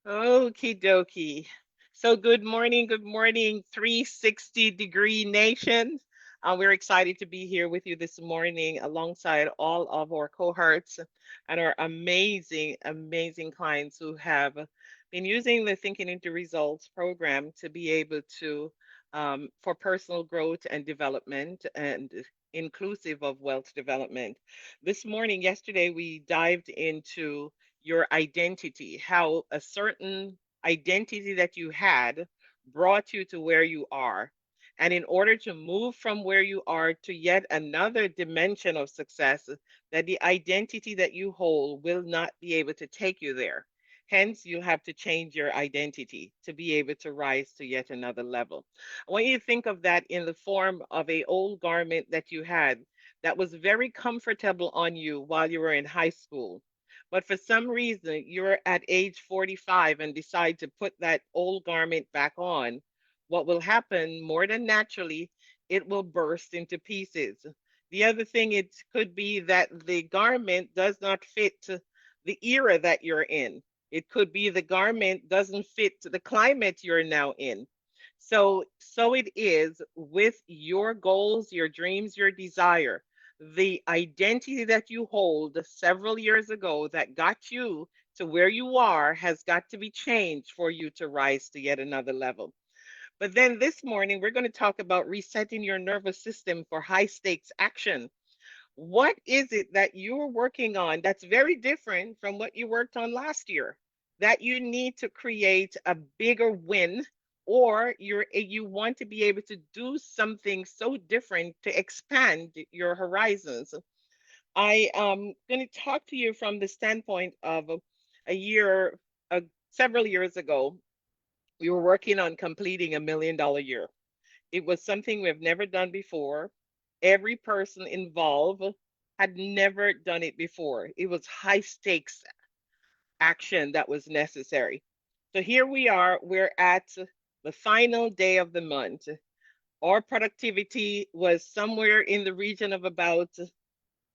Okie dokie. So good morning, 360-degree nation. We're excited to be here with you this morning alongside all of our cohorts and our amazing, amazing clients who have been using the Thinking into Results program to be able to, for personal growth and development and inclusive of wealth development. This morning, yesterday, we dived into your identity, how a certain identity that you had brought you to where you are. And in order to move from where you are to yet another dimension of success, that the identity that you hold will not be able to take you there. Hence, you have to change your identity to be able to rise to yet another level. I want you to think of that in the form of a old garment that you had that was very comfortable on you while you were in high school, but for some reason you're at age 45 and decide to put that old garment back on, what will happen more than naturally, it will burst into pieces. The other thing, it could be that the garment does not fit the era that you're in. It could be the garment doesn't fit the climate you're now in. So it is with your goals, your dreams, your desire. The identity that you hold several years ago that got you to where you are has got to be changed for you to rise to yet another level. But then this morning, we're going to talk about resetting your nervous system for high stakes action. What is it that you're working on that's very different from what you worked on last year that you need to create a bigger win, or you want to be able to do something so different to expand your horizons? I am going to talk to you from the standpoint of a year, several years ago. We were working on completing $1 million year. It was something we've never done before. Every person involved had never done it before. It was high stakes action that was necessary. So here we are, we're at the final day of the month. Our productivity was somewhere in the region of about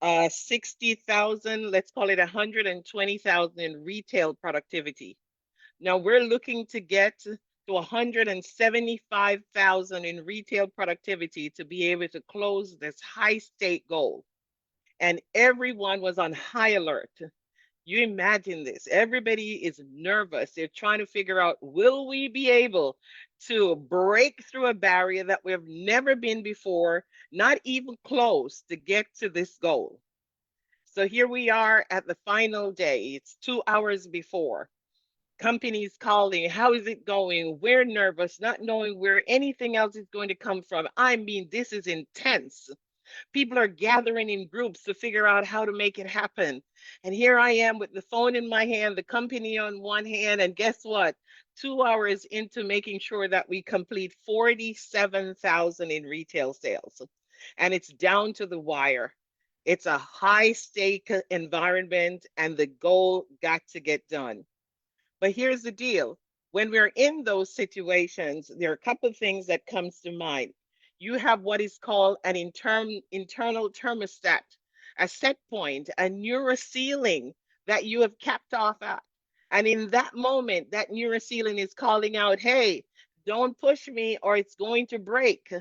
60,000, let's call it 120,000 in retail productivity. Now we're looking to get to 175,000 in retail productivity to be able to close this high stake goal. And everyone was on high alert. You imagine this. Everybody is nervous. They're trying to figure out, will we be able to break through a barrier that we've never been before, not even close to get to this goal? So here we are at the final day. It's 2 hours before. Companies calling, how is it going? We're nervous, not knowing where anything else is going to come from. I mean, this is intense. People are gathering in groups to figure out how to make it happen. And here I am with the phone in my hand, the company on one hand, and guess what? 2 hours into making sure that we complete 47,000 in retail sales. And it's down to the wire. It's a high stake environment, and the goal got to get done. But here's the deal. When we're in those situations, there are a couple of things that comes to mind. You have what is called an internal thermostat, a set point, a neuro-ceiling that you have capped off at. And in that moment, that neuro-ceiling is calling out, hey, don't push me or it's going to break.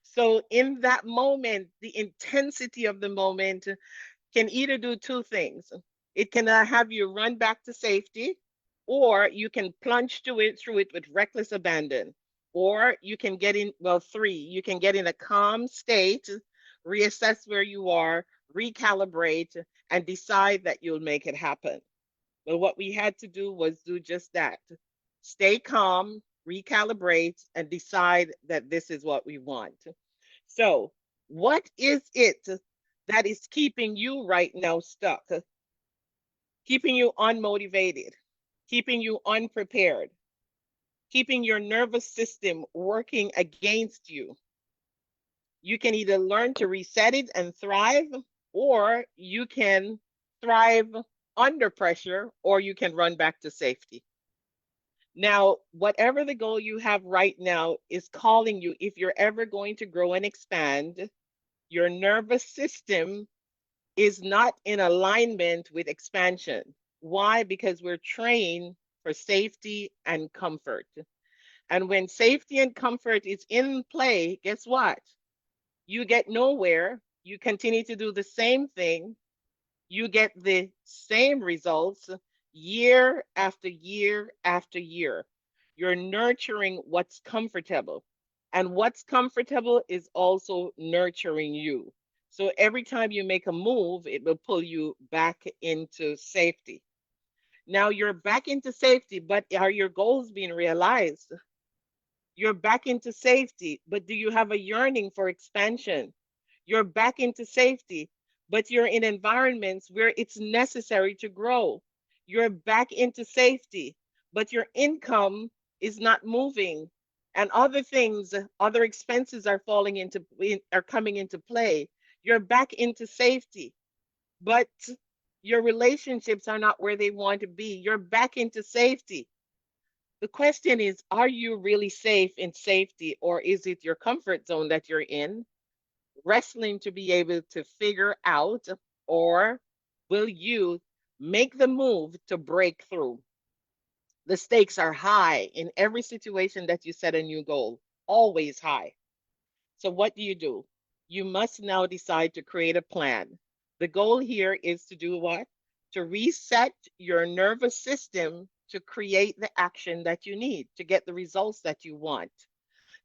So in that moment, the intensity of the moment can either do two things. It can have you run back to safety, or you can plunge through it with reckless abandon, or you can get in, well, three, you can get in a calm state, reassess where you are, recalibrate, and decide that you'll make it happen. But what we had to do was do just that: stay calm, recalibrate, and decide that this is what we want. So, what is it that is keeping you right now stuck, keeping you unmotivated, keeping you unprepared, keeping your nervous system working against you? You can either learn to reset it and thrive, or you can thrive under pressure, or you can run back to safety. Now, whatever the goal you have right now is calling you, if you're ever going to grow and expand, your nervous system is not in alignment with expansion. Why? Because we're trained for safety and comfort. And when safety and comfort is in play, guess what? You get nowhere. You continue to do the same thing. You get the same results year after year after year. You're nurturing what's comfortable. And what's comfortable is also nurturing you. So every time you make a move, it will pull you back into safety. Now you're back into safety, but are your goals being realized? You're back into safety, but do you have a yearning for expansion? You're back into safety, but you're in environments where it's necessary to grow. You're back into safety, but your income is not moving. And other things, other expenses are are coming into play. You're back into safety, but your relationships are not where they want to be. You're back into safety. The question is, are you really safe in safety, or is it your comfort zone that you're in, wrestling to be able to figure out, or will you make the move to break through? The stakes are high in every situation that you set a new goal, always high. So, what do? You must now decide to create a plan. The goal here is to do what? To reset your nervous system to create the action that you need to get the results that you want.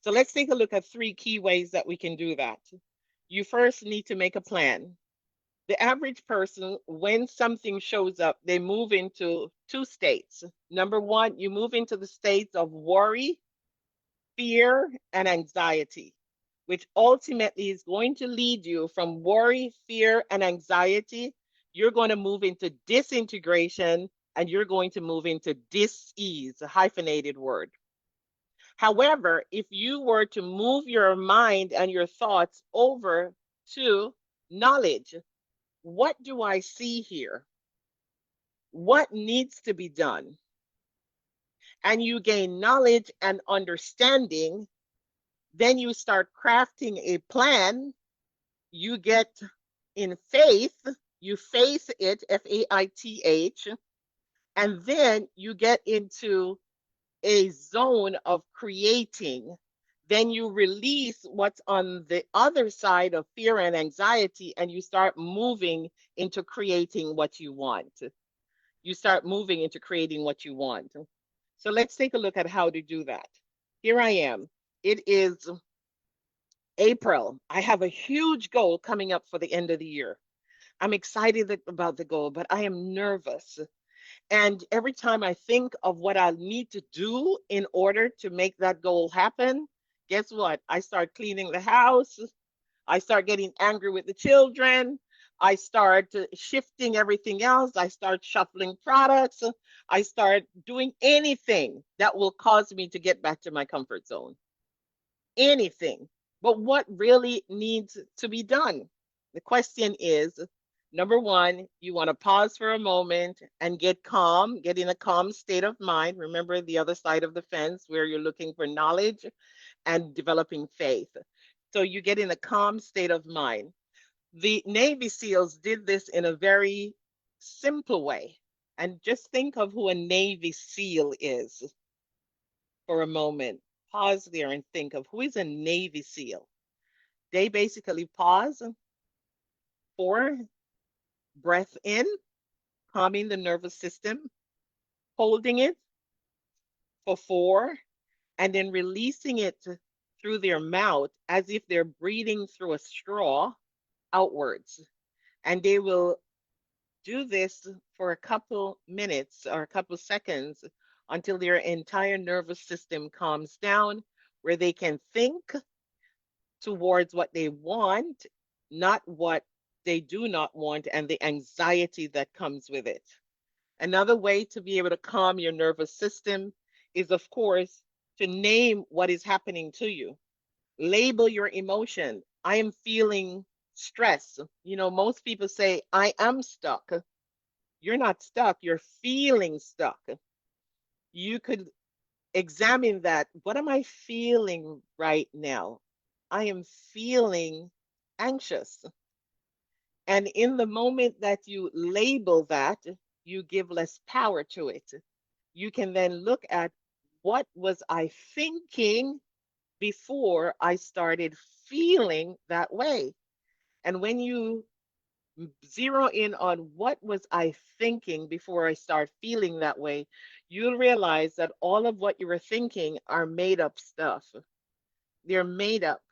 So, let's take a look at three key ways that we can do that. You first need to make a plan. The average person, when something shows up, they move into two states. Number one, you move into the states of worry, fear, and anxiety, which ultimately is going to lead you from worry, fear, and anxiety. You're going to move into disintegration, and you're going to move into dis-ease, a hyphenated word. However, if you were to move your mind and your thoughts over to knowledge, what do I see here? What needs to be done? And you gain knowledge and understanding, then you start crafting a plan. You get in faith, you faith it, Faith, and then you get into a zone of creating. Then you release what's on the other side of fear and anxiety, and you start moving into creating what you want. You start moving into creating what you want. So let's take a look at how to do that. Here I am. It is April. I have a huge goal coming up for the end of the year. I'm excited about the goal, but I am nervous. And every time I think of what I need to do in order to make that goal happen, guess what? I start cleaning the house. I start getting angry with the children. I start shifting everything else. I start shuffling products. I start doing anything that will cause me to get back to my comfort zone. Anything. But what really needs to be done? The question is, number one, you want to pause for a moment and get calm, get in a calm state of mind. Remember the other side of the fence where you're looking for knowledge and developing faith. So you get in a calm state of mind. The Navy SEALs did this in a very simple way. And just think of who a Navy SEAL is for a moment. Pause there and think of who is a Navy SEAL. They basically pause for breath in, calming the nervous system, holding it for four, and then releasing it through their mouth as if they're breathing through a straw outwards. And they will do this for a couple minutes or a couple seconds until their entire nervous system calms down, where they can think towards what they want, not what they do not want, and the anxiety that comes with it. Another way to be able to calm your nervous system is, of course, to name what is happening to you. Label your emotion. I am feeling stress. You know, most people say, I am stuck. You're not stuck, you're feeling stuck. You could examine that. What am I feeling right now? I am feeling anxious. And in the moment that you label that, you give less power to it. you can then look at what was I thinking before I started feeling that way. And when you zero in on what was I thinking before I start feeling that way, you'll realize that all of what you were thinking are made up stuff. They're made up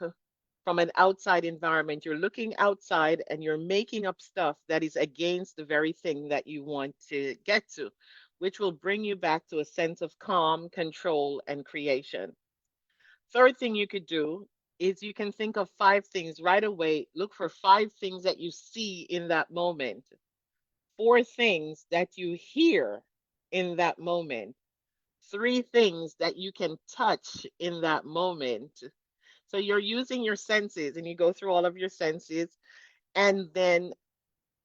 from an outside environment. You're looking outside and you're making up stuff that is against the very thing that you want to get to, which will bring you back to a sense of calm, control, and creation. Third thing you could do is you can think of five things right away. Look for five things that you see in that moment, four things that you hear in that moment, three things that you can touch in that moment. So you're using your senses and you go through all of your senses and then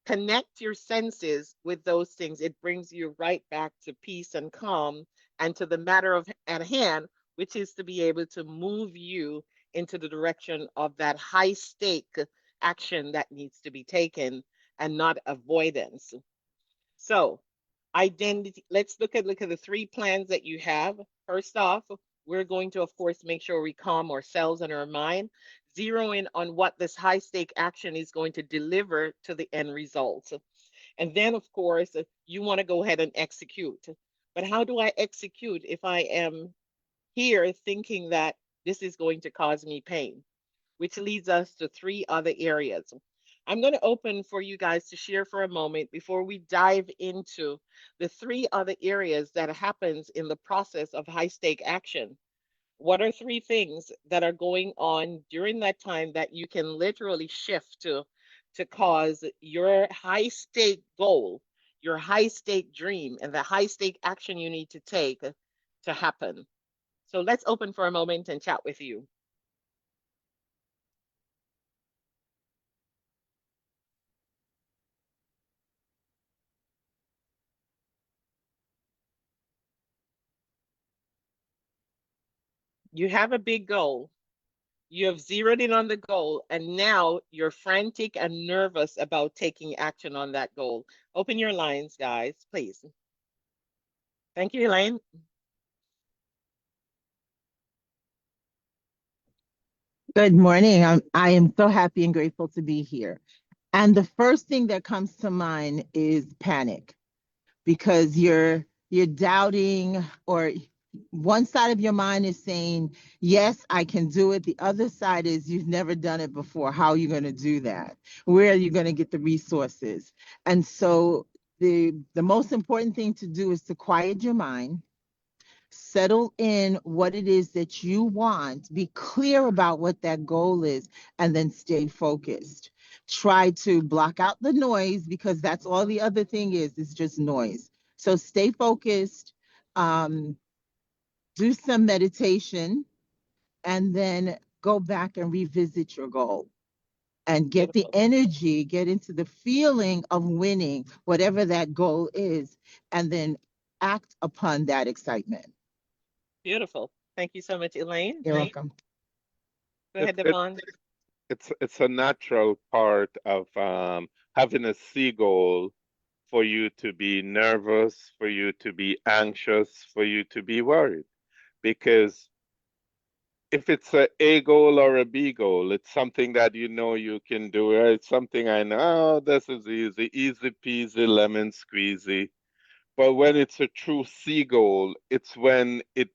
connect your senses with those things. It brings you right back to peace and calm and to the matter of at hand, which is to be able to move you into the direction of that high stake action that needs to be taken and not avoidance. So, identity, let's look at the three plans that you have. First off, we're going to of course make sure we calm ourselves and our mind, zero in on what this high stake action is going to deliver to the end result. And then of course, you want to go ahead and execute. But how do I execute if I am here thinking that this is going to cause me pain? Which leads us to three other areas. I'm going to open for you guys to share for a moment before we dive into the three other areas that happens in the process of high stake action. What are three things that are going on during that time that you can literally shift to cause your high stake goal, your high stake dream, and the high stake action you need to take to happen? So let's open for a moment and chat with you. You have a big goal. You have zeroed in on the goal, and now you're frantic and nervous about taking action on that goal. Open your lines, guys, please. Thank you, Elaine. Good morning. I am so happy and grateful to be here. And the first thing that comes to mind is panic because you're doubting, or one side of your mind is saying, yes, I can do it. The other side is you've never done it before. How are you going to do that? Where are you going to get the resources? And so the most important thing to do is to quiet your mind, settle in what it is that you want, be clear about what that goal is, and then stay focused. Try to block out the noise because that's all the other thing is just noise. So stay focused, um, do some meditation, and then go back and revisit your goal and get the Beautiful. energy, get into the feeling of winning, whatever that goal is, and then act upon that excitement. Beautiful. Thank you so much, Elaine. You're welcome. Go It, ahead, it Devon. it's a natural part of having a seagull for you to be nervous, for you to be anxious, for you to be worried. Because if it's a goal or a B goal, it's something that you know you can do. It's something I know, oh, this is easy, easy peasy, lemon squeezy. But when it's a true C goal, it's when it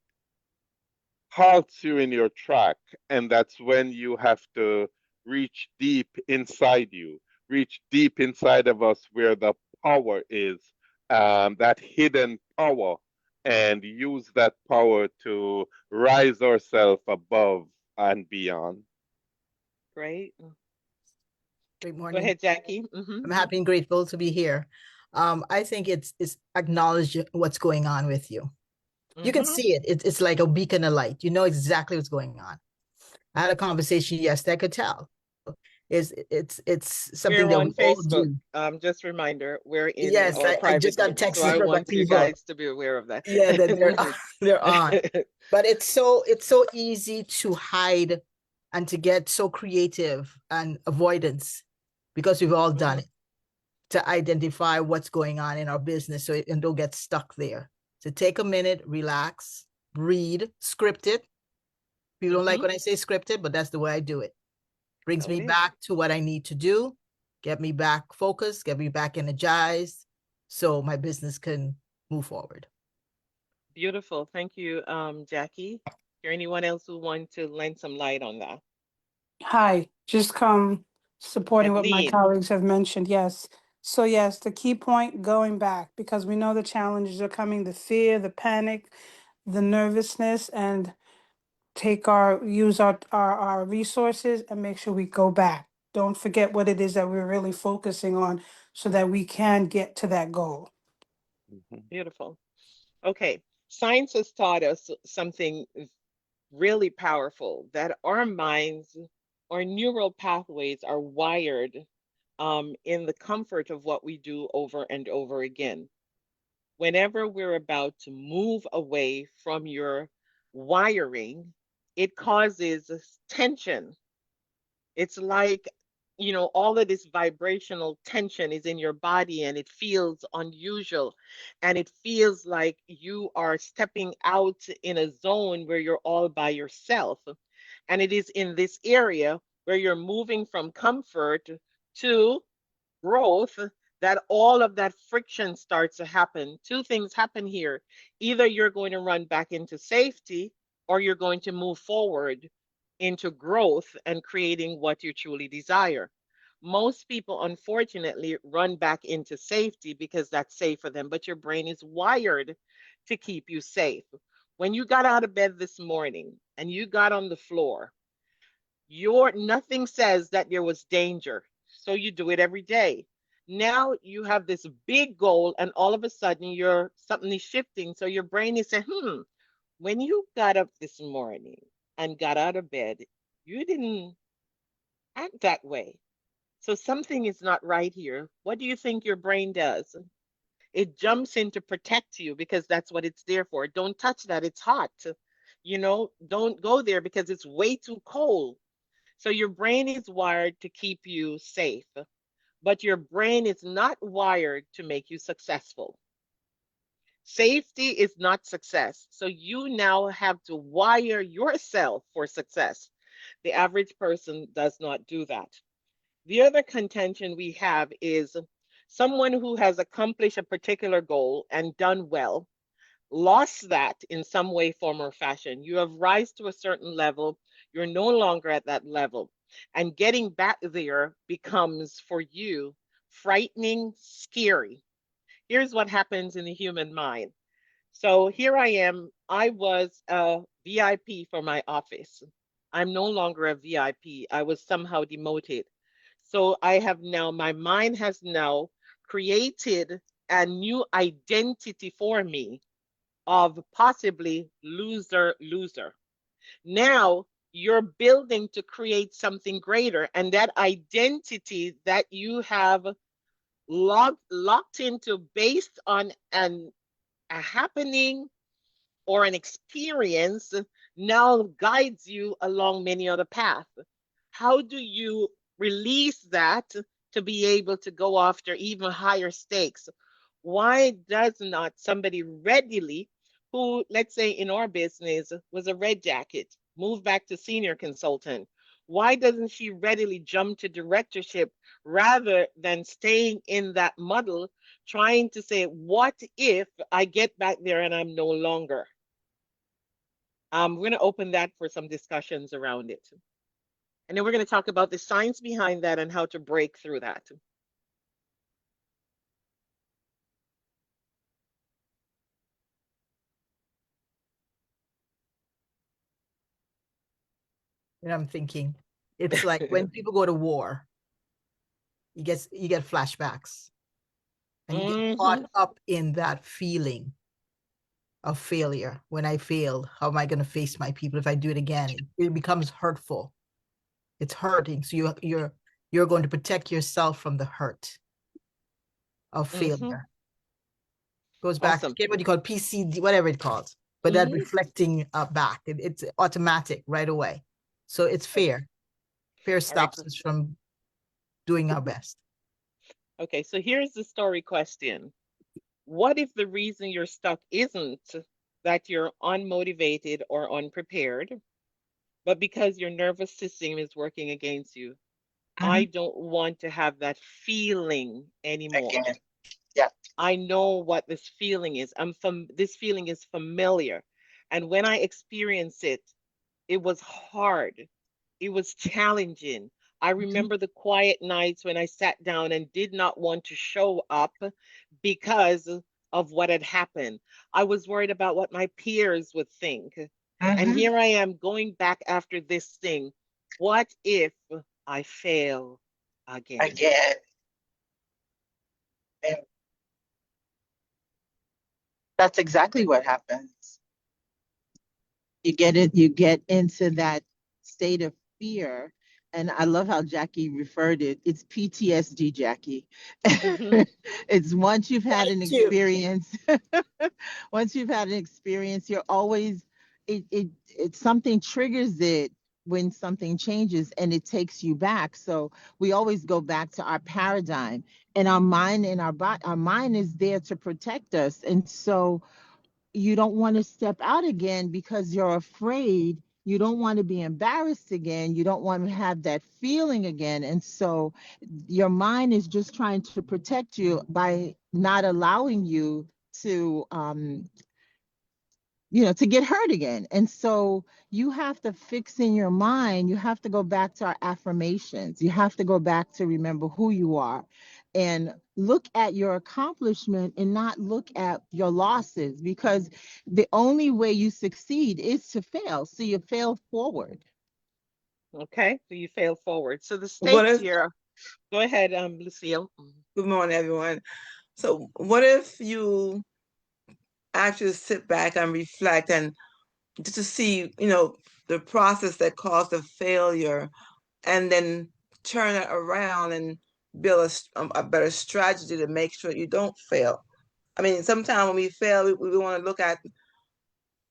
halts you in your track. And that's when you have to reach deep inside you, reach deep inside of us where the power is, that hidden power, and use that power to rise ourselves above and beyond. Great. Great Go morning. ahead, Jackie. I'm happy and grateful to be here. I think it's acknowledge what's going on with you. You can Mm-hmm. see it. It's like a beacon of light. You know exactly what's going on. I had a conversation yesterday. I could tell. It's something We're that on we all Facebook. do. Just a reminder, we're in Yes, our I just private got group. So I texted from my want you people. guys to be aware of that. Yeah, that they're they're on. But it's so easy to hide and to get so creative and avoidance because we've all done Mhm. it, to identify what's going on in our business so and don't get stuck there. to take a minute, relax, breathe, script it. People don't like when I say scripted, but that's the way I do it. Brings me back to what I need to do, get me back focused, get me back energized, so my business can move forward. Beautiful. Thank you, Jackie. Is there anyone else who wants to lend some light on that? Hi, just come supporting what my Kathleen. colleagues have mentioned. Yes. So yes, the key point going back because we know the challenges are coming, the fear, the panic, the nervousness, and use our resources and make sure we go back. Don't forget what it is that we're really focusing on so that we can get to that goal. Beautiful. Okay. Science has taught us something really powerful, that our minds, our neural pathways are wired in the comfort of what we do over and over again. Whenever we're about to move away from your wiring, it causes tension. It's like, all of this vibrational tension is in your body and it feels unusual. And it feels like you are stepping out in a zone where you're all by yourself. And it is in this area where you're moving from comfort to growth that all of that friction starts to happen. Two things happen here. Either you're going to run back into safety or you're going to move forward into growth and creating what you truly desire. Most people, unfortunately, run back into safety because that's safe for them, but your brain is wired to keep you safe. When you got out of bed this morning and you got on the floor, nothing says that there was danger. So you do it every day. Now you have this big goal, and all of a sudden something is shifting. So your brain is saying, when you got up this morning and got out of bed, you didn't act that way. So something is not right here. What do you think your brain does? It jumps in to protect you because that's what it's there for. Don't touch that. It's hot. Don't go there because it's way too cold. So your brain is wired to keep you safe, but your brain is not wired to make you successful. Safety is not success. So you now have to wire yourself for success. The average person does not do that. The other contention we have is someone who has accomplished a particular goal and done well lost that in some way, form, or fashion. You have rise to a certain level. You're no longer at that level. And getting back there becomes for you frightening, scary. Here's what happens in the human mind. So here I am. I was a VIP for my office. I'm no longer a VIP. I was somehow demoted. So my mind has now created a new identity for me of possibly loser, loser. Now you're building to create something greater. And that identity that you have locked into based on a happening or an experience now guides you along many other paths. How do you release that to be able to go after even higher stakes? Why does not somebody readily, who, let's say in our business, was a red jacket, move back to senior consultant? Why doesn't she readily jump to directorship rather than staying in that muddle, trying to say, what if I get back there and I'm no longer? We're going to open that for some discussions around it. And then we're going to talk about the science behind that and how to break through that. And I'm thinking, it's like when people go to war, you get flashbacks and you get caught up in that feeling of failure. When I failed, how am I going to face my people if I do it again? It becomes hurtful. It's hurting. So you're going to protect yourself from the hurt of failure. Goes back Awesome. to what you call PCD, whatever it calls, but that reflecting back, it's automatic right away. So it's fair. Fear stops us from doing our best. Okay, so here's the story question. What if the reason you're stuck isn't that you're unmotivated or unprepared, but because your nervous system is working against you? I Mhm. don't want to have that feeling anymore. Again. Yeah. I know what this feeling is. This feeling is familiar. And when I experience it, it was hard. It was challenging. I Mhm. remember the quiet nights when I sat down and did not want to show up because of what had happened. I was worried about what my peers would think. And Mhm. here I am going back after this thing. What if I fail again? Again. And that's exactly what happens. You get into that state of fear. And I love how Jackie referred it. It's PTSD, Jackie. Hmm. It's once you've had Thank an you. experience, once you've had an experience, you're always it something triggers it when something changes and it takes you back. So we always go back to our paradigm and our mind and our body. Our mind is there to protect us. And so you don't want to step out again because you're afraid. You don't want to be embarrassed again. You don't want to have that feeling again. And so your mind is just trying to protect you by not allowing you to to get hurt again. And so you have to fix in your mind, you have to go back to our affirmations. You have to go back to remember who you are and look at your accomplishment and not look at your losses because the only way you succeed is to fail. So you fail forward. Okay, so you fail forward. So the What stakes if, here, go ahead, Lucille. good morning, everyone. So, what if you actually sit back and reflect and just to see, the process that caused the failure and then turn it around and build a better strategy to make sure you don't fail? I mean, sometimes when we fail, we want to look at,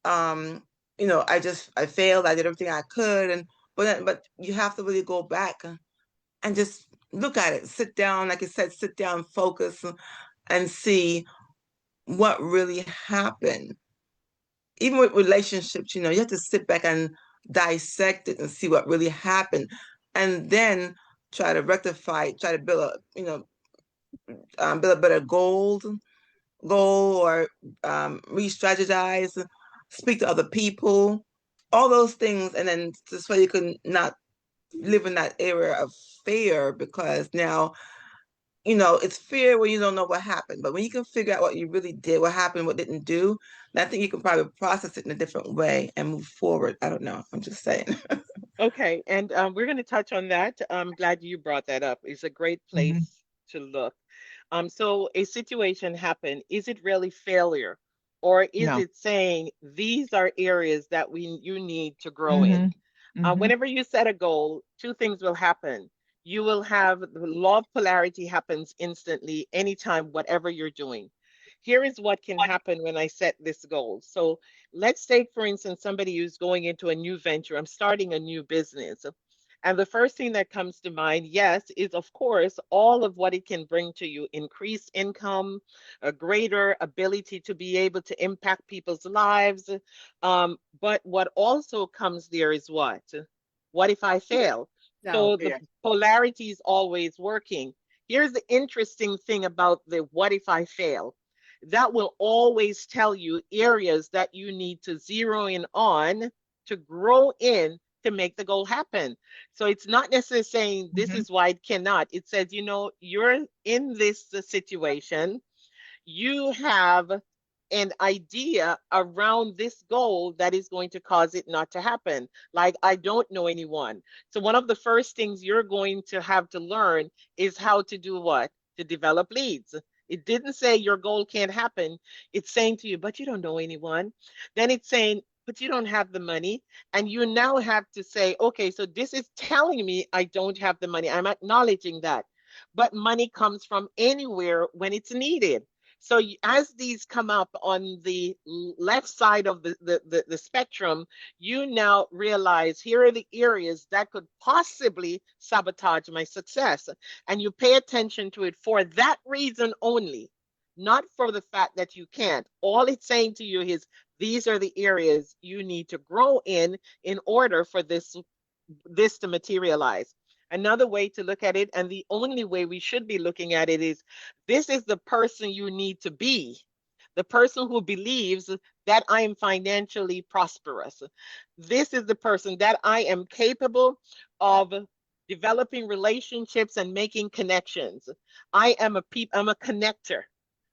um, I failed, I did everything I could, but you have to really go back and just look at it, sit down, like I said, sit down, focus, and see what really happened. Even with relationships, you have to sit back and dissect it and see what really happened, and then try to rectify it, try to build a better goal, or re-strategize, speak to other people, all those things, and then this way you can not live in that area of fear, because now it's fear when you don't know what happened. But when you can figure out what you really did, what happened, what didn't do, then I think you can probably process it in a different way and move forward. I don't know. I'm just saying. Okay, and we're going to touch on that. I'm glad you brought that up. It's a great Mhm. place to look. So a situation happened. Is it really failure, or is No. it saying these are areas that you need to grow in? Mhm. Mhm. Whenever you set a goal, two things will happen. You will have the law of polarity happens instantly, anytime, whatever you're doing. Here is what can happen when I set this goal. So let's say, for instance, somebody who's going into a new venture. I'm starting a new business. And the first thing that comes to mind, yes, is of course all of what it can bring to you: increased income, a greater ability to be able to impact people's lives. But what also comes there is what? What if I fail? No. So the Fear. polarity is always working. Here's the interesting thing about the what if I fail. That will always tell you areas that you need to zero in on to grow in to make the goal happen. So it's not necessarily saying this Mhm. is why it cannot. It says, you're in this situation, you have an idea around this goal that is going to cause it not to happen. Like, I don't know anyone. So, one of the first things you're going to have to learn is how to do what? To develop leads. It didn't say your goal can't happen. It's saying to you, but you don't know anyone. Then it's saying, but you don't have the money. And you now have to say, okay, so this is telling me I don't have the money. I'm acknowledging that. But money comes from anywhere when it's needed. So as these come up on the left side of the spectrum, you now realize here are the areas that could possibly sabotage my success. And you pay attention to it for that reason only. not for the fact that you can't. All it's saying to you is these are the areas you need to grow in order for this to materialize. Another way to look at it, and the only way we should be looking at it, is this is the person you need to be. The person who believes that I am financially prosperous. This is the person that I am capable of developing relationships and making connections. I'm a connector.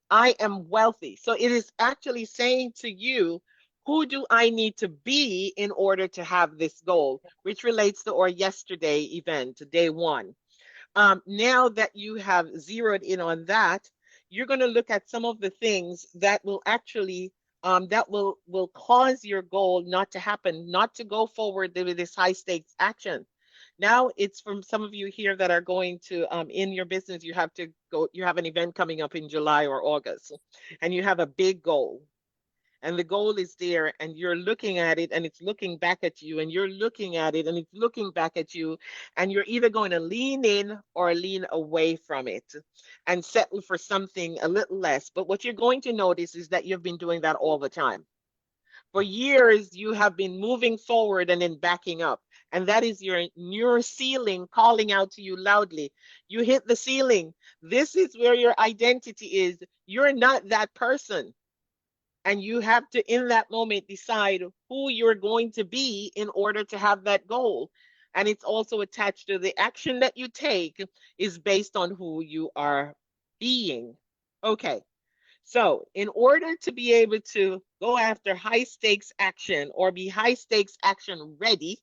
I am wealthy. So it is actually saying to you, who do I need to be in order to have this goal, which relates to our yesterday event, day one. Now that you have zeroed in on that, you're going to look at some of the things that will actually that will cause your goal not to happen, not to go forward with this high stakes action. Now it's from some of you here that are going to in your business, you have to go, you have an event coming up in July or August, and you have a big goal, and the goal is there, and you're looking at it and it's looking back at you, and you're looking at it and it's looking back at you, and you're either going to lean in or lean away from it and settle for something a little less. But what you're going to notice is that you've been doing that all the time. For years you have been moving forward and then backing up, and that is your neuro-ceiling calling out to you loudly. You hit the ceiling. This is where your identity is. You're not that person, and you have to in that moment decide who you're going to be in order to have that goal. And it's also attached to the action that you take is based on who you are being. Okay, so in order to be able to go after high stakes action or be high stakes action ready,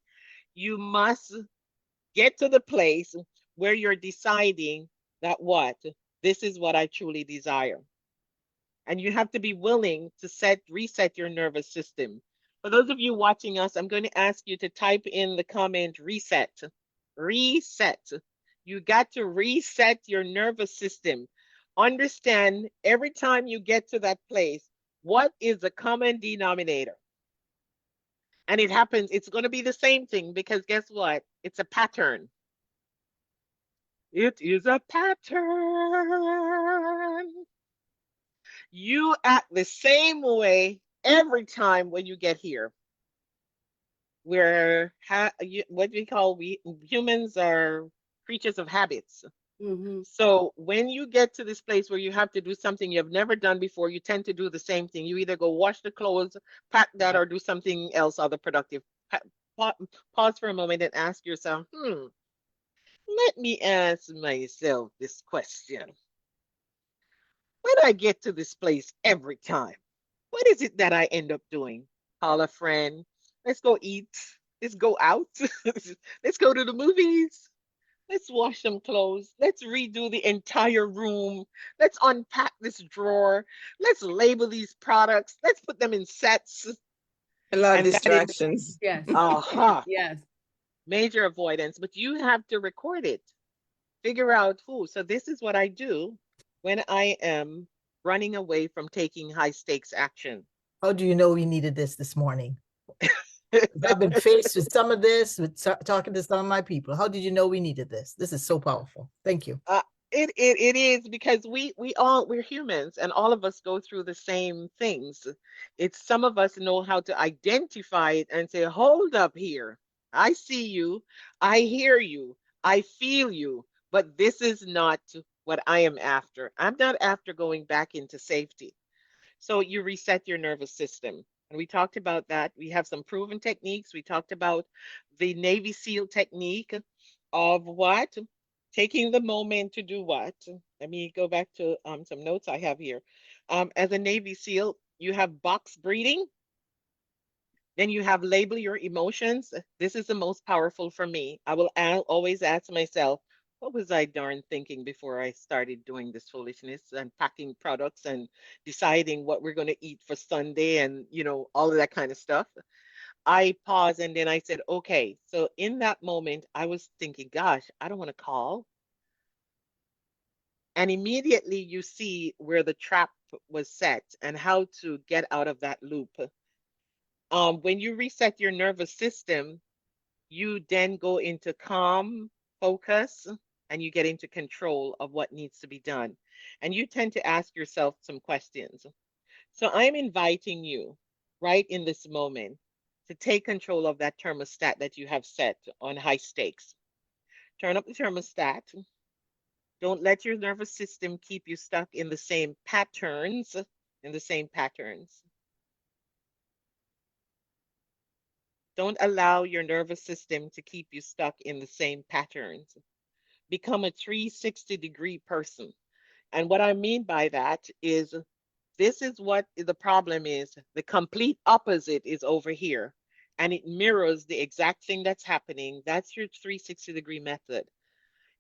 you must get to the place where you're deciding that what this is what I truly desire, and you have to be willing to reset your nervous system. For those of you watching us, I'm going to ask you to type in the comment reset. Reset. You got to reset your nervous system. Understand every time you get to that place, what is the common denominator? And it happens, it's going to be the same thing, because guess what? It's a pattern. It is a pattern. You act the same way every time when you get here. What we call, we humans are creatures of habits. Mm-hmm. So when you get to this place where you have to do something you've never done before, you tend to do the same thing. You either go wash the clothes, pack that, or do something else other productive. Pause for a moment and ask yourself, let me ask myself this question. When I get to this place every time, what is it that I end up doing? Call a friend. Let's go eat. Let's go out. Let's go to the movies. Let's wash some clothes. Let's redo the entire room. Let's unpack this drawer. Let's label these products. Let's put them in sets. A lot of And that is, distractions. Yes. Yes. major avoidance. But you have to record it. Figure out who. So this is what I do when I am running away from taking high stakes action. How do you know we needed this morning? I've been faced with some of this, with talking to some of my people. How did you know we needed this? This is so powerful. Thank you. It is, because we're humans, and all of us go through the same things. It's some of us know how to identify it and say, hold up here. I see you, I hear you, I feel you, but this is not what I am after. I'm not after going back into safety. So you reset your nervous system. And we talked about that. We have some proven techniques. We talked about the Navy SEAL technique of what? Taking the moment to do what? Let me go back to some notes I have here. As a Navy SEAL, you have box breathing. Then you have label your emotions. This is the most powerful for me. I will always ask myself, what was I darn thinking before I started doing this foolishness and packing products and deciding what we're going to eat for Sunday and, all of that kind of stuff. I paused and then I said, okay. So in that moment, I was thinking, gosh, I don't want to call. And immediately you see where the trap was set and how to get out of that loop. When you reset your nervous system, you then go into calm focus, and you get into control of what needs to be done. And you tend to ask yourself some questions. So I'm inviting you right in this moment to take control of that thermostat that you have set on high stakes. Turn up the thermostat. Don't let your nervous system keep you stuck in the same patterns, in the same patterns. Don't allow your nervous system to keep you stuck in the same patterns. Become a 360-degree person. And what I mean by that is this is what the problem is. The complete opposite is over here. And it mirrors the exact thing that's happening. That's your 360-degree method.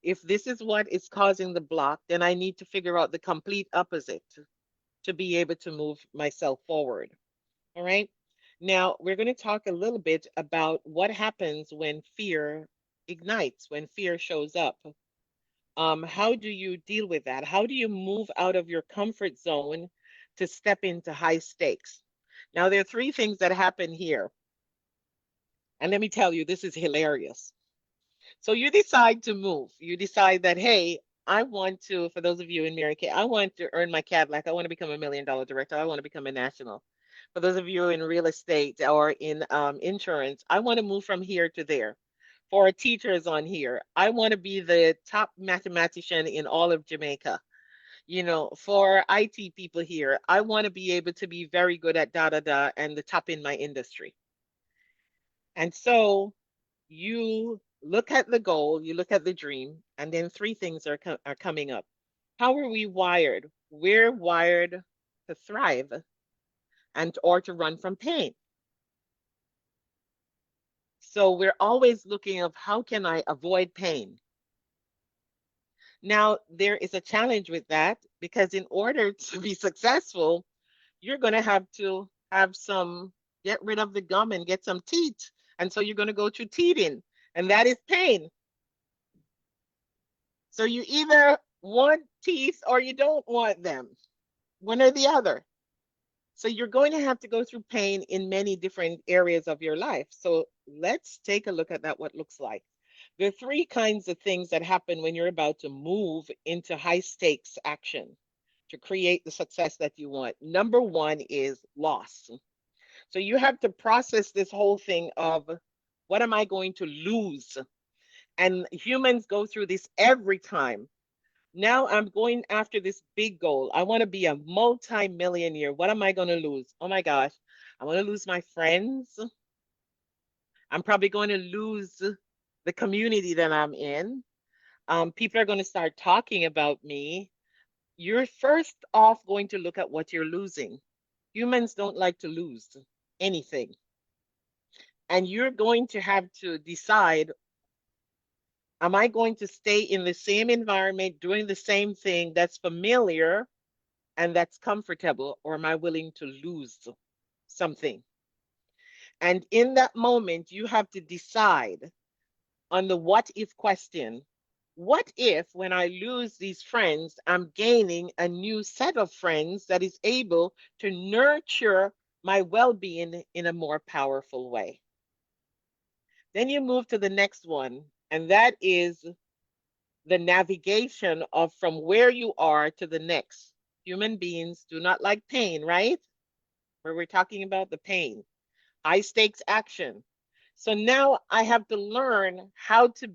If this is what is causing the block, then I need to figure out the complete opposite to be able to move myself forward. All right. Now, we're going to talk a little bit about what happens when fear ignites, when fear shows up. How do you deal with that? How do you move out of your comfort zone to step into high stakes? Now, there are three things that happen here. And let me tell you, this is hilarious. So you decide to move. You decide that, hey, I want to, for those of you in Mary Kay, I want to earn my Cadillac. I want to become $1 million director. I want to become a national. For those of you in real estate or in insurance, I want to move from here to there. For our teachers on here, I want to be the top mathematician in all of Jamaica. You know, for IT people here, I want to be able to be very good at da da da and the top in my industry. And so you look at the goal, you look at the dream, and then three things are coming up. How are we wired? We're wired to thrive and or to run from pain. So we're always looking of how can I avoid pain? Now, there is a challenge with that because in order to be successful, you're going to have some get rid of the gum and get some teeth. And so you're going to go through teething, and that is pain. So you either want teeth or you don't want them, one or the other. So you're going to have to go through pain in many different areas of your life. So let's take a look at that, what it looks like. There are three kinds of things that happen when you're about to move into high stakes action to create the success that you want. Number one is loss. So you have to process this whole thing of what am I going to lose? And humans go through this every time. Now I'm going after this big goal. I want to be a multi-millionaire. What am I going to lose? Oh my gosh. I'm going to lose my friends. I'm probably going to lose the community that I'm in. People are going to start talking about me. You're first off going to look at what you're losing. Humans don't like to lose anything. And you're going to have to decide, am I going to stay in the same environment doing the same thing that's familiar and that's comfortable, or am I willing to lose something? And in that moment, you have to decide on the what if question. What if, when I lose these friends, I'm gaining a new set of friends that is able to nurture my well being in a more powerful way? Then you move to the next one, and that is the navigation of from where you are to the next. Human beings do not like pain, right? Where we're talking about the pain, high stakes action. So now I have to learn how to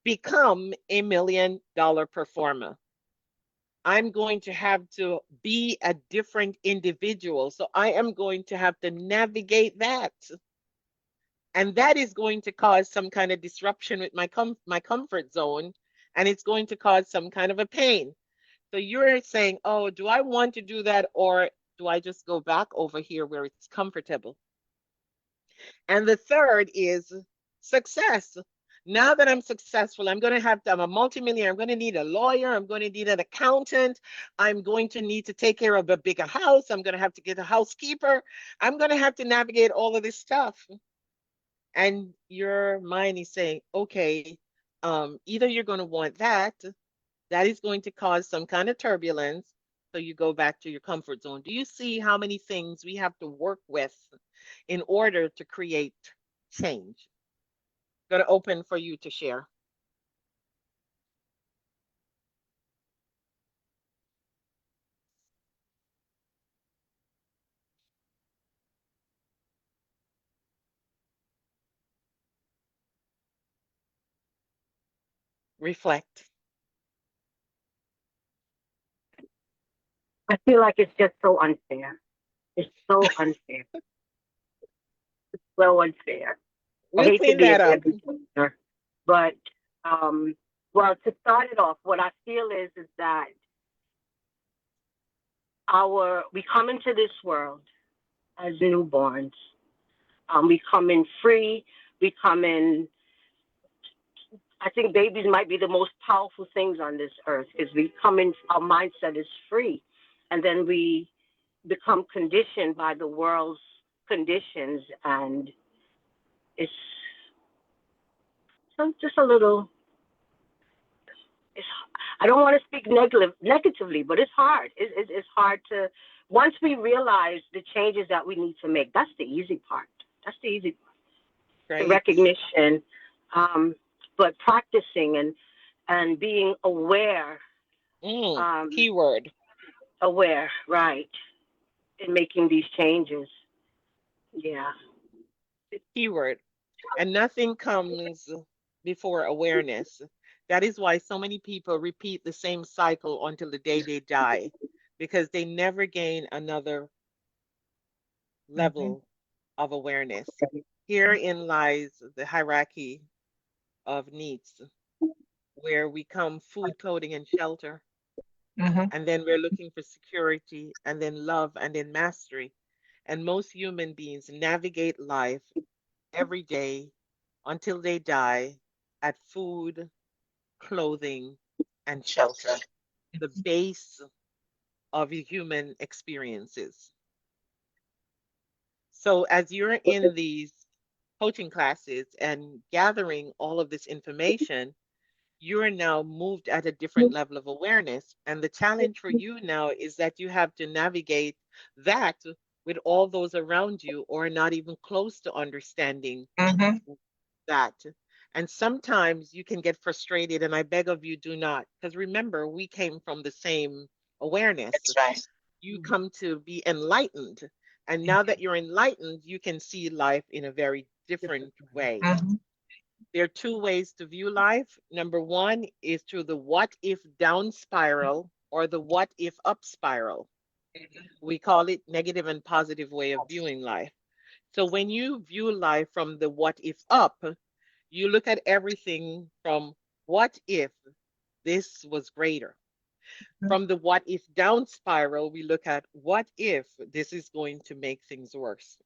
become $1 million performer. I'm going to have to be a different individual. So I am going to have to navigate that. And that is going to cause some kind of disruption with my comfort zone, and it's going to cause some kind of a pain. So you're saying, oh, do I want to do that, or do I just go back over here where it's comfortable? And the third is success. Now that I'm successful, I'm a multimillionaire. I'm going to need a lawyer. I'm going to need an accountant. I'm going to need to take care of a bigger house. I'm going to have to get a housekeeper. I'm going to have to navigate all of this stuff. And your mind is saying, okay, either you're going to want that, that is going to cause some kind of turbulence. So you go back to your comfort zone. Do you see how many things we have to work with in order to create change? Going to open for you to share. Reflect. I feel like it's just so unfair. It's so unfair. So unfair. I We'll hate to clean be a that up. Debbie Downer, but um, well, to start it off, what I feel is that we come into this world as newborns. We come in free. We come in. I think babies might be the most powerful things on this earth because we come in. Our mindset is free, and then we become conditioned by the world's conditions, and it's just a little. It's, I don't want to speak negatively, but it's hard. It's hard to once we realize the changes that we need to make. That's the easy part. That's the easy part. The Great. recognition, but practicing and being aware, um, Keyword. aware, right, in making these changes. Yeah. Keyword. And nothing comes before awareness. That is why so many people repeat the same cycle until the day they die, because they never gain another Mhm. level of awareness. Herein lies the hierarchy of needs, where we come food, clothing, and shelter, Mhm. and then we're looking for security, and then love, and then mastery. And most human beings navigate life every day until they die at food, clothing, and shelter, the base of human experiences. So, as you're in these coaching classes and gathering all of this information, you are now moved at a different level of awareness. And the challenge for you now is that you have to navigate that with all those around you or not even close to understanding Mhm. that. And sometimes you can get frustrated, and I beg of you, do not. Because remember, we came from the same awareness. That's right. You come to be enlightened. And now that you're enlightened, you can see life in a very different way. Mhm. There are two ways to view life. Number one is through the what if down spiral or the what if up spiral. We call it negative and positive way of viewing life. So when you view life from the what if up, you look at everything from what if this was greater. From the what if down spiral, we look at what if this is going to make things worse.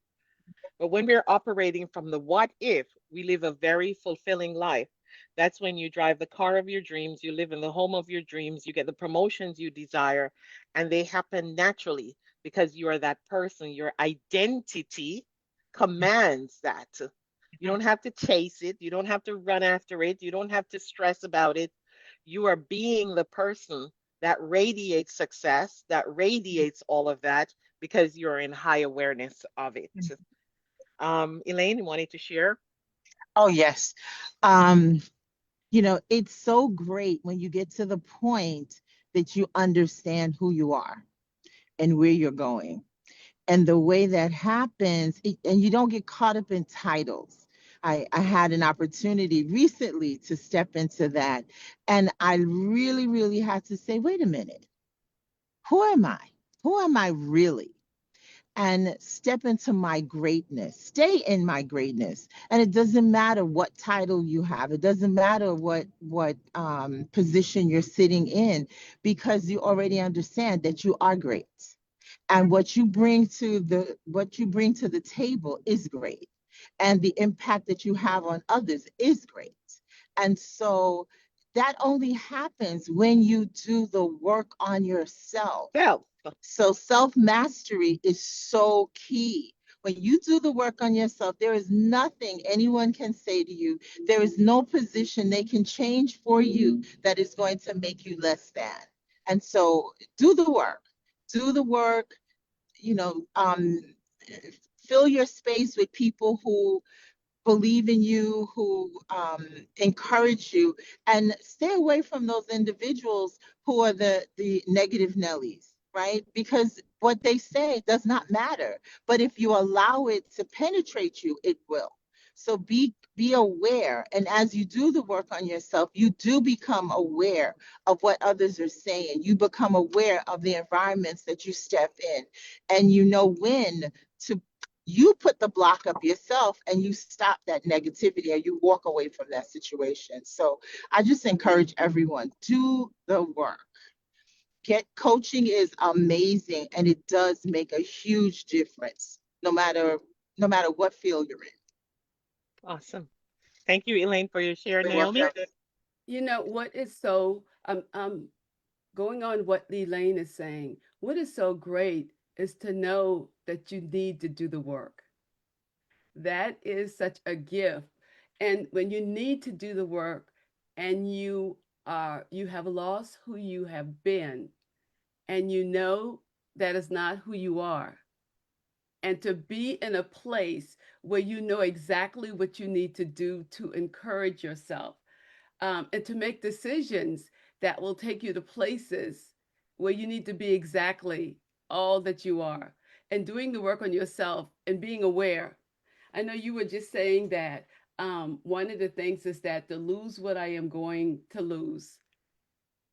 But when we're operating from the what if, we live a very fulfilling life. That's when you drive the car of your dreams, you live in the home of your dreams, you get the promotions you desire, and they happen naturally because you are that person. Your identity commands that. You don't have to chase it, you don't have to run after it, you don't have to stress about it. You are being the person that radiates success, that radiates all of that because you're in high awareness of it. Elaine, you wanted to share? Oh, yes. Um, it's so great when you get to the point that you understand who you are and where you're going. And the way that happens, and you don't get caught up in titles. I had an opportunity recently to step into that. And I really, really had to say, wait a minute, who am I? Who am I really? And step into my greatness, stay in my greatness. And it doesn't matter what title you have. It doesn't matter what position you're sitting in, because you already understand that you are great. And what you bring to the table is great. And the impact that you have on others is great. And so that only happens when you do the work on yourself. Self. So self mastery is so key. When you do the work on yourself, there is nothing anyone can say to you. There is no position they can change for you that is going to make you less than. And so do the work. Do the work, you know, um, fill your space with people who believe in you, who encourage you, and stay away from those individuals who are the negative Nellies, right? Because what they say does not matter. But if you allow it to penetrate you, it will. So be aware. And as you do the work on yourself, you do become aware of what others are saying. You become aware of the environments that you step in, and you know when to you put the block up yourself and you stop that negativity and you walk away from that situation. So I just encourage everyone, do the work. Get coaching is amazing, and it does make a huge difference no matter what field you're in. Awesome. Thank you, Elaine, for your share. You're Naomi? welcome. You know what is so going on what Elaine is saying. What is so great is to know that you need to do the work. That is such a gift. And when you need to do the work and you have lost who you have been and you know that is not who you are. And to be in a place where you know exactly what you need to do to encourage yourself, and to make decisions that will take you to places where you need to be exactly all that you are, and doing the work on yourself and being aware. I know you were just saying that one of the things is that to lose what I am going to lose,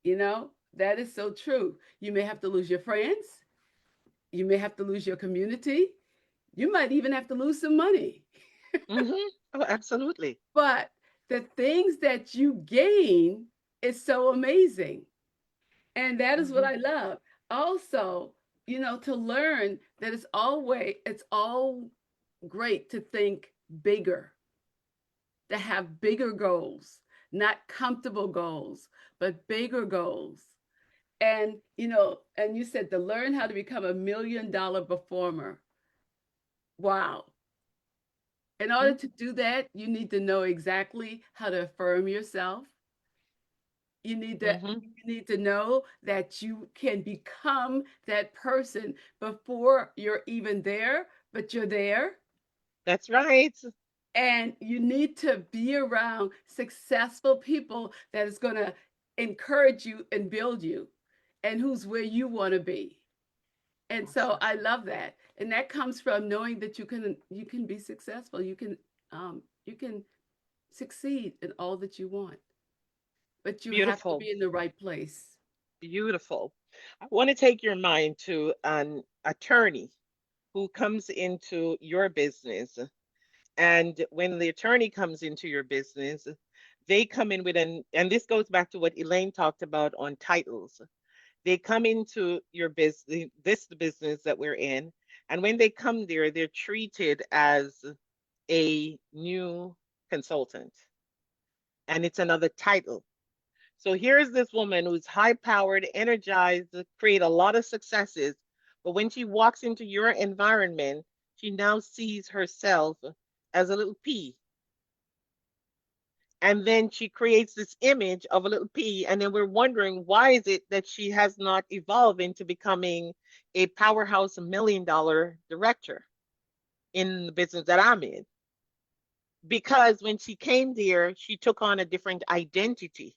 you know, that is so true. You may have to lose your friends, you may have to lose your community, you might even have to lose some money. Mm-hmm. Oh, absolutely. But the things that you gain is so amazing. And that is what Mm-hmm. I love. Also, you know, to learn that it's all great to think bigger, to have bigger goals, not comfortable goals, but bigger goals. And, you know, and you said to learn how to become $1 million performer. Wow. In order to do that, you need to know exactly how to affirm yourself. Mm-hmm. You need to know that you can become that person before you're even there, but you're there. That's right. And you need to be around successful people that is going to encourage you and build you and who's where you want to be. And so Awesome. I love that. And that comes from knowing that you can be successful. You can succeed in all that you want, but you have to Beautiful. be in the right place. Beautiful. I want to take your mind to an attorney who comes into your business. And when the attorney comes into your business, they come in with and this goes back to what Elaine talked about on titles. They come into your business, this business that we're in, and when they come there, they're treated as a new consultant, and it's another title. So here's this woman who's high powered, energized, create a lot of successes. But when she walks into your environment, she now sees herself as a little pea. And then she creates this image of a little pea. And then we're wondering why is it that she has not evolved into becoming a powerhouse $1 million director in the business that I'm in? Because when she came there, she took on a different identity.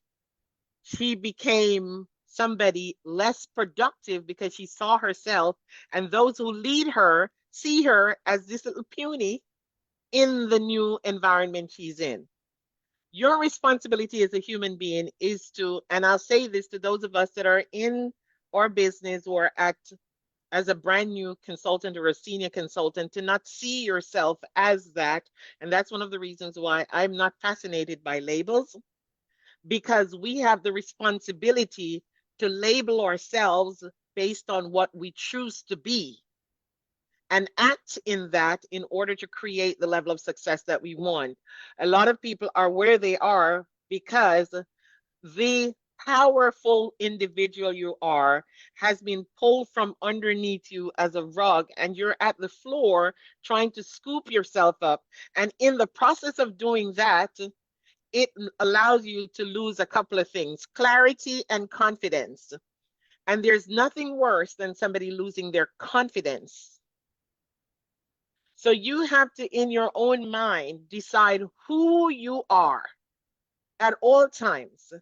She became somebody less productive because she saw herself, and those who lead her see her as this little puny in the new environment she's in. Your responsibility as a human being is to, and I'll say this to those of us that are in our business or at as a brand new consultant or a senior consultant, to not see yourself as that. And that's one of the reasons why I'm not fascinated by labels, because we have the responsibility to label ourselves based on what we choose to be and act in that in order to create the level of success that we want. A lot of people are where they are because the powerful individual you are has been pulled from underneath you as a rug, and you're at the floor trying to scoop yourself up. And in the process of doing that, it allows you to lose a couple of things: clarity and confidence. And there's nothing worse than somebody losing their confidence. So you have to, in your own mind, decide who you are at all times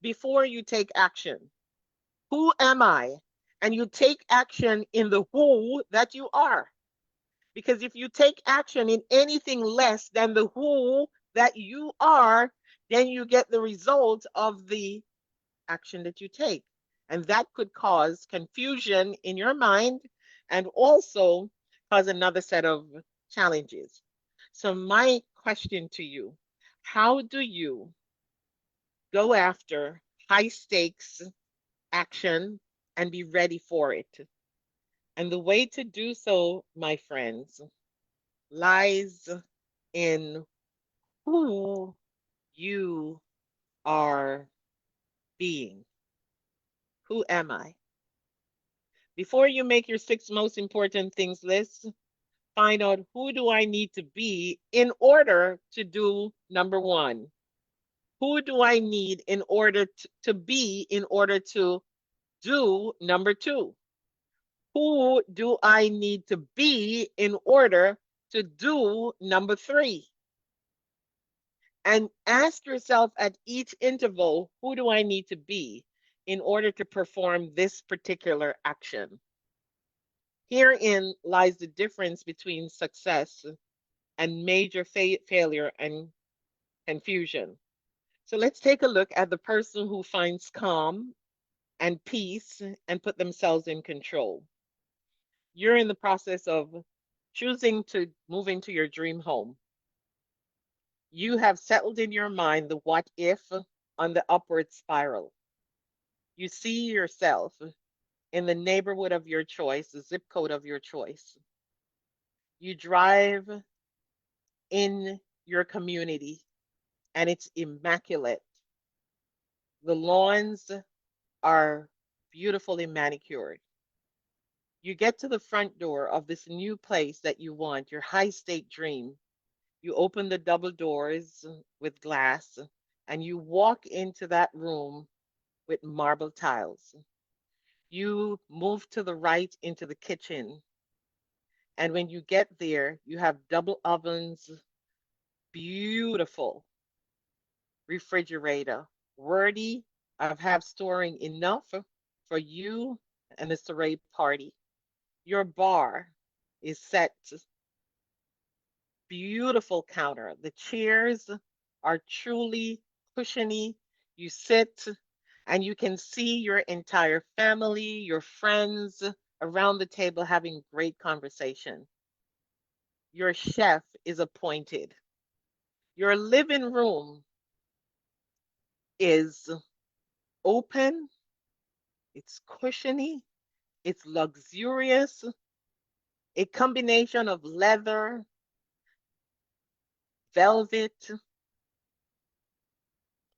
before you take action. Who am I? And you take action in the who that you are. Because if you take action in anything less than the who that you are, then you get the result of the action that you take. And that could cause confusion in your mind and also cause another set of challenges. So, my question to you, how do you go after high stakes action and be ready for it? And the way to do so, my friends, lies in who you are being. Who am I? Before you make your 6 most important things list, find out who do I need to be in order to do number one? Who do I need in order to be in order to do number two? Who do I need to be in order to do number three? And ask yourself at each interval, who do I need to be in order to perform this particular action? Herein lies the difference between success and major failure and confusion. So let's take a look at the person who finds calm and peace and put themselves in control. You're in the process of choosing to move into your dream home. You have settled in your mind the what if on the upward spiral. You see yourself in the neighborhood of your choice, the zip code of your choice. You drive in your community and it's immaculate. The lawns are beautifully manicured. You get to the front door of this new place that you want, your high stake dream. You open the double doors with glass and you walk into that room with marble tiles. You move to the right into the kitchen. And when you get there, you have double ovens, beautiful refrigerator, worthy of have storing enough for you and the Saray party. Your bar is set, beautiful counter. The chairs are truly cushiony. You sit and you can see your entire family, your friends around the table having great conversation. Your chef is appointed. Your living room is open, it's cushiony, it's luxurious, a combination of leather, velvet.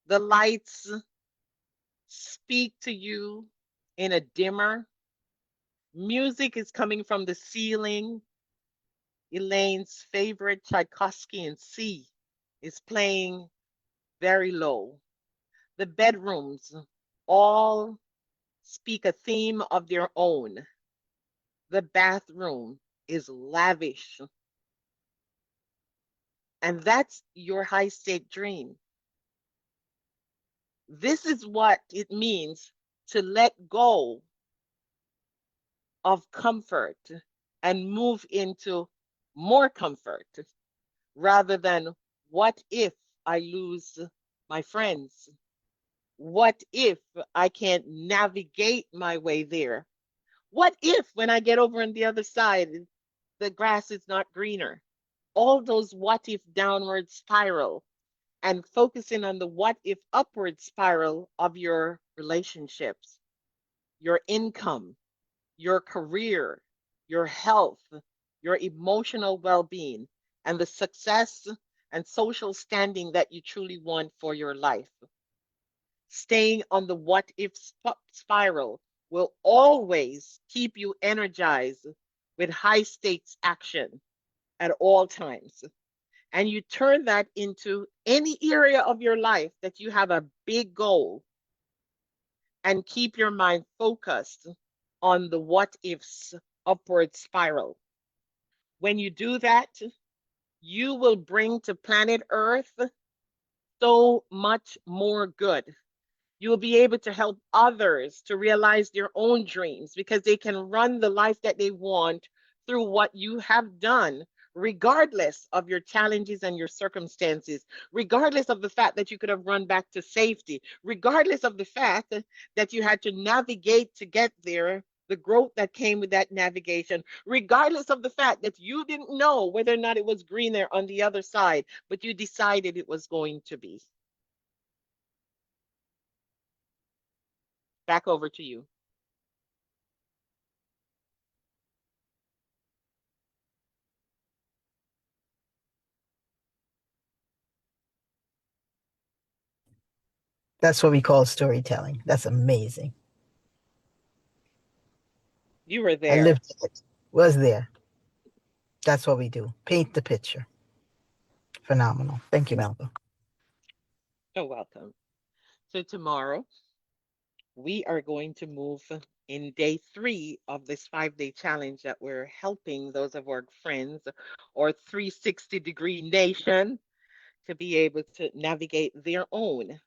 The lights speak to you in a dimmer. Music is coming from the ceiling. Elaine's favorite Tchaikovsky in C is playing very low. The bedrooms all speak a theme of their own. The bathroom is lavish. And that's your high stake dream. This is what it means to let go of comfort and move into more comfort rather than what if I lose my friends? What if I can't navigate my way there? What if when I get over on the other side, the grass is not greener? All those what if downward spiral and focusing on the what if upward spiral of your relationships, your income, your career, your health, your emotional well being, and the success and social standing that you truly want for your life. Staying on the what if spiral will always keep you energized with high stakes action at all times. And you turn that into any area of your life that you have a big goal and keep your mind focused on the what ifs upward spiral. When you do that, you will bring to planet Earth so much more good. You will be able to help others to realize their own dreams because they can run the life that they want through what you have done, regardless of your challenges and your circumstances, regardless of the fact that you could have run back to safety, regardless of the fact that you had to navigate to get there, the growth that came with that navigation, regardless of the fact that you didn't know whether or not it was green there on the other side, but you decided it was going to be. Back over to you. That's what we call storytelling. That's amazing. You were I there. lived it, was there. That's what we do. Paint the picture. Phenomenal. Thank you, Melba. You're welcome. So tomorrow, we are going to move in day 3 of this 5-day challenge that we're helping those of our friends or 360-degree nation to be able to navigate their own.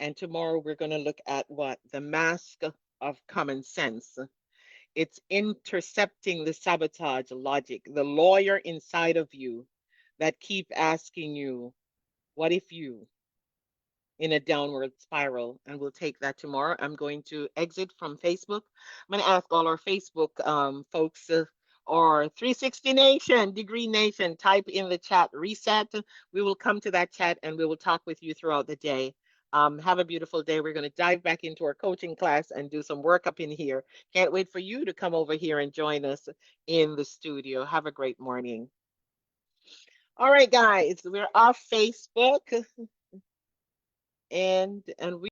And tomorrow we're going to look at what? The mask of common sense. It's intercepting the sabotage logic, the lawyer inside of you that keep asking you, what if you? In a downward spiral, and we'll take that tomorrow. I'm going to exit from Facebook. I'm going to ask all our Facebook folks or 360 Nation, Degree Nation, type in the chat reset. We will come to that chat and we will talk with you throughout the day. Have a beautiful day. We're going to dive back into our coaching class and do some work up in here. Can't wait for you to come over here and join us in the studio. Have a great morning. All right, guys, we're off Facebook and we